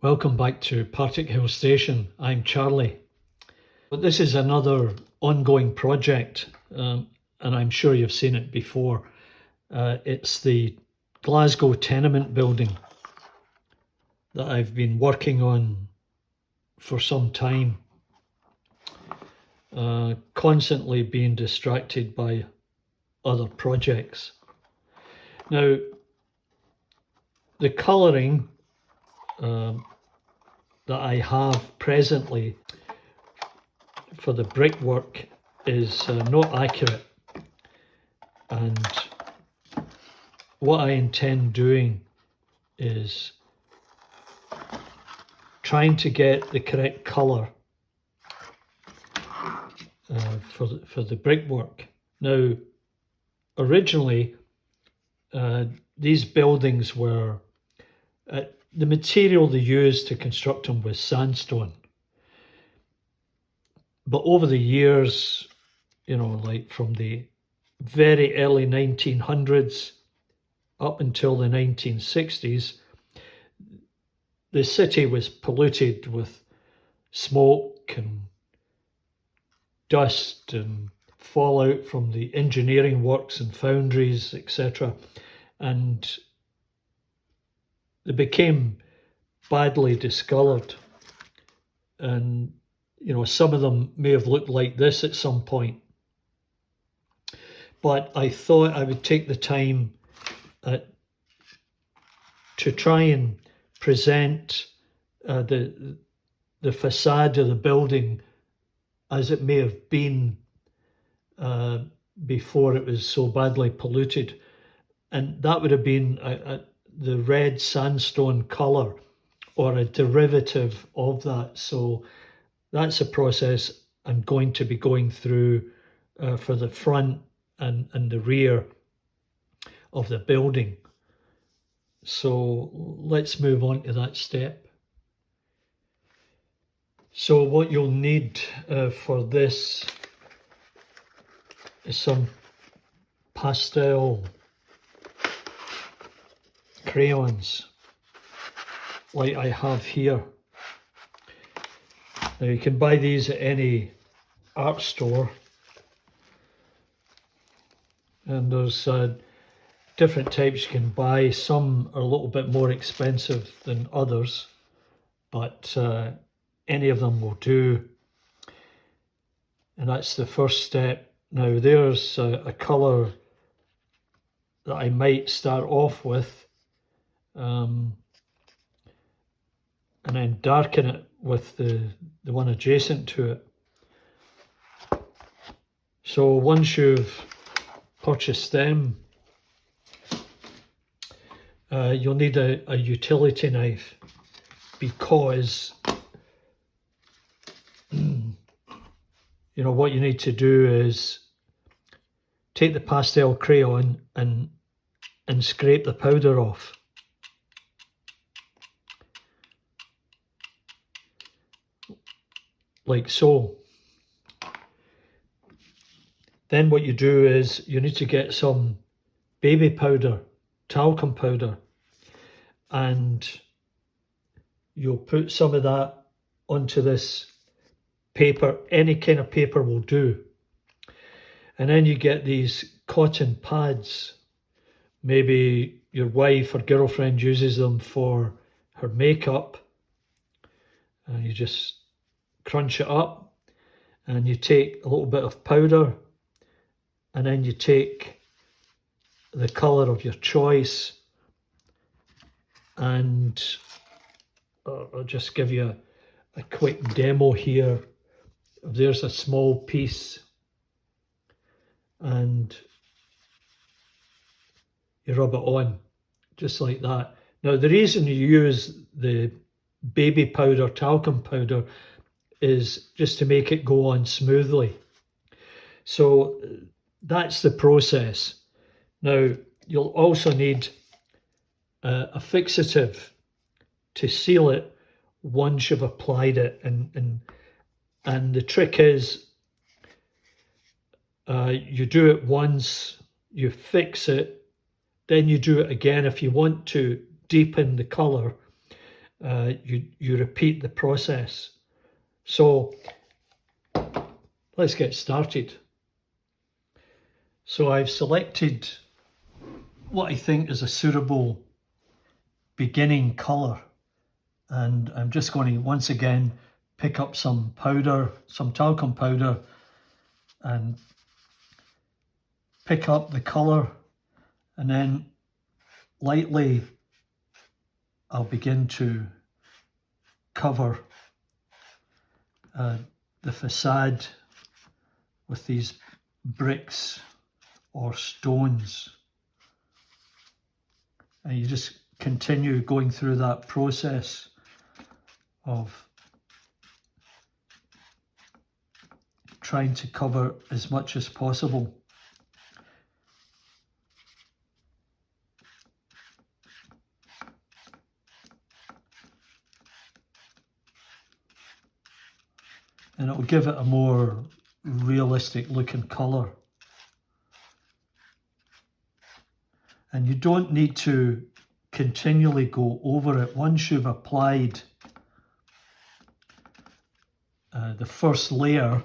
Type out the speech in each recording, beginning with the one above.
Welcome back to Partick Hill Station. I'm Charlie. But this is another ongoing project, and I'm sure you've seen it before. It's the Glasgow tenement building that I've been working on for some time, constantly being distracted by other projects. Now, the colouring that I have presently for the brickwork is not accurate, and what I intend doing is trying to get the correct colour for the brickwork. Now, originally these buildings were the material they used to construct them was sandstone. But over the years, like from the very early 1900s up until the 1960s, the city was polluted with smoke and dust and fallout from the engineering works and foundries, etc. And they became badly discoloured. And some of them may have looked like this at some point. But I thought I would take the time to try and present the facade of the building as it may have been before it was so badly polluted. And that would have been the red sandstone colour, or a derivative of that. So that's a process I'm going to be going through for the front and the rear of the building. So let's move on to that step. So what you'll need for this is some pastel crayons like I have here. Now you can buy these at any art store, and there's different types you can buy. Some are a little bit more expensive than others, but any of them will do. And that's the first step. Now there's a colour that I might start off with, and then darken it with the one adjacent to it. So once you've purchased them, you'll need a utility knife, because what you need to do is take the pastel crayon and scrape the powder off. Like so. Then what you do is you need to get some baby powder, talcum powder, and you'll put some of that onto this paper. Any kind of paper will do. And then you get these cotton pads. Maybe your wife or girlfriend uses them for her makeup, and you just crunch it up, and you take a little bit of powder, and then you take the colour of your choice, and I'll just give you a quick demo here. There's a small piece, and you rub it on just like that. Now the reason you use the baby powder, talcum powder, is just to make it go on smoothly. So that's the process. Now you'll also need a fixative to seal it once you've applied it, and the trick is you do it once, you fix it, then you do it again if you want to deepen the colour, you repeat the process. So let's get started. So I've selected what I think is a suitable beginning colour, and I'm just going to once again pick up some powder, some talcum powder, and pick up the colour, and then lightly I'll begin to cover the facade with these bricks or stones, and you just continue going through that process of trying to cover as much as possible. And it will give it a more realistic look and colour. And you don't need to continually go over it. Once you've applied the first layer,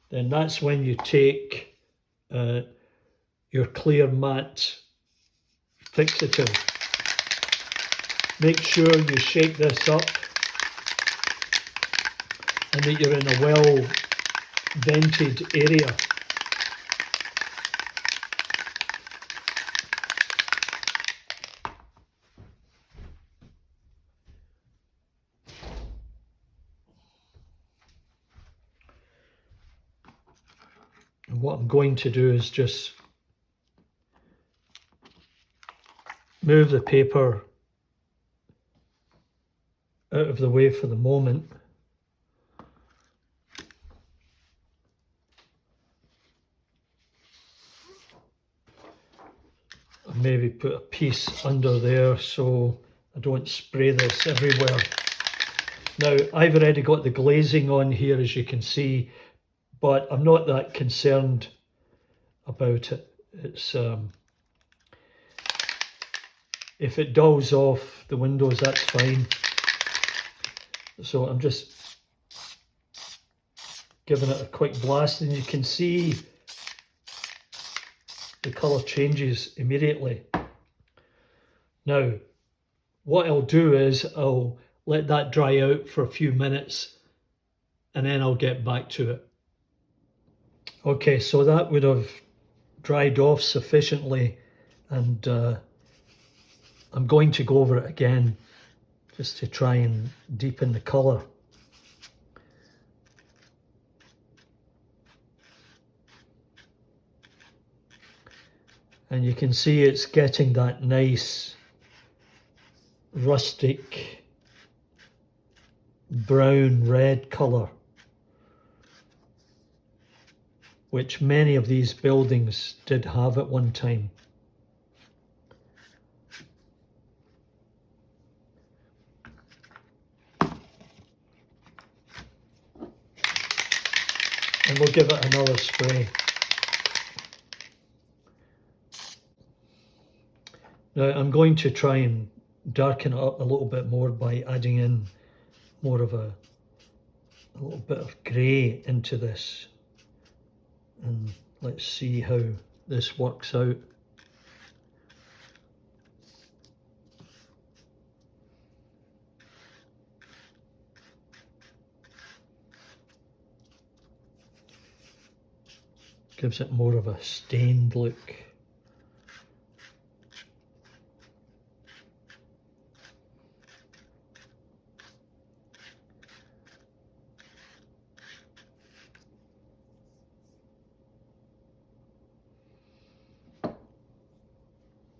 then that's when you take your clear matte fixative. Make sure you shake this up and that you're in a well vented area. And what I'm going to do is just move the paper out of the way for the moment. And maybe put a piece under there so I don't spray this everywhere. Now, I've already got the glazing on here, as you can see, but I'm not that concerned about it. It's if it dulls off the windows, that's fine. So I'm just giving it a quick blast, and you can see the colour changes immediately. Now, what I'll do is I'll let that dry out for a few minutes and then I'll get back to it. Okay, so that would have dried off sufficiently, and I'm going to go over it again just to try and deepen the colour. And you can see it's getting that nice rustic brown red colour, which many of these buildings did have at one time. And we'll give it another spray. Now I'm going to try and darken it up a little bit more by adding in more of a little bit of grey into this. And let's see how this works out. Gives it more of a stained look.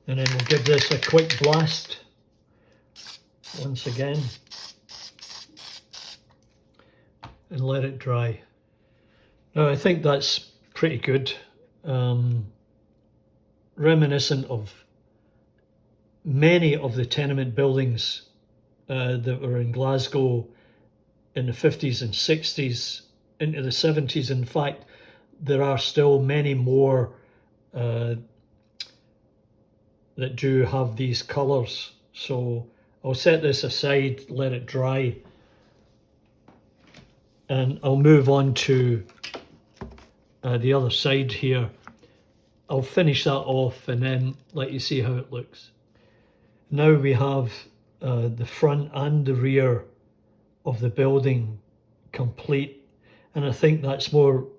And then we'll give this a quick blast once again and let it dry. Now I think that's pretty good, reminiscent of many of the tenement buildings that were in Glasgow in the 50s and 60s into the 70s. In fact, there are still many more that do have these colours. So I'll set this aside, let it dry, and I'll move on to the other side here. I'll finish that off and then let you see how it looks. Now we have the front and the rear of the building complete, and I think that's more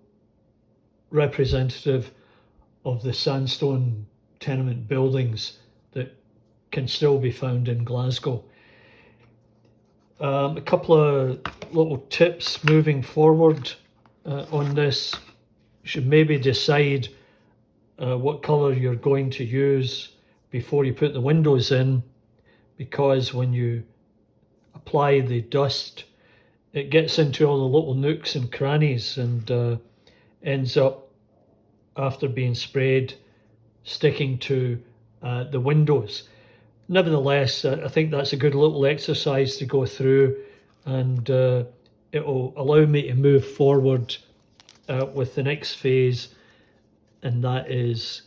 representative of the sandstone tenement buildings that can still be found in Glasgow. A couple of little tips moving forward on this. You should maybe decide what colour you're going to use before you put the windows in, because when you apply the dust, it gets into all the little nooks and crannies and ends up, after being sprayed, sticking to the windows. Nevertheless, I think that's a good little exercise to go through, and it will allow me to move forward with the next phase, and that is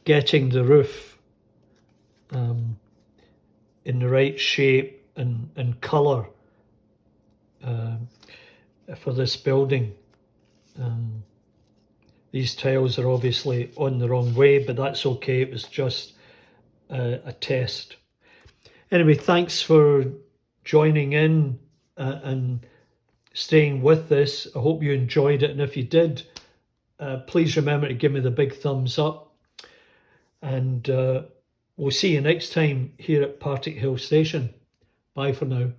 getting the roof in the right shape and colour for this building. These tiles are obviously on the wrong way, but that's okay. It was just a test. Anyway, thanks for joining in and staying with this. I hope you enjoyed it, and if you did, please remember to give me the big thumbs up, and we'll see you next time here at Partick Hill Station. Bye for now.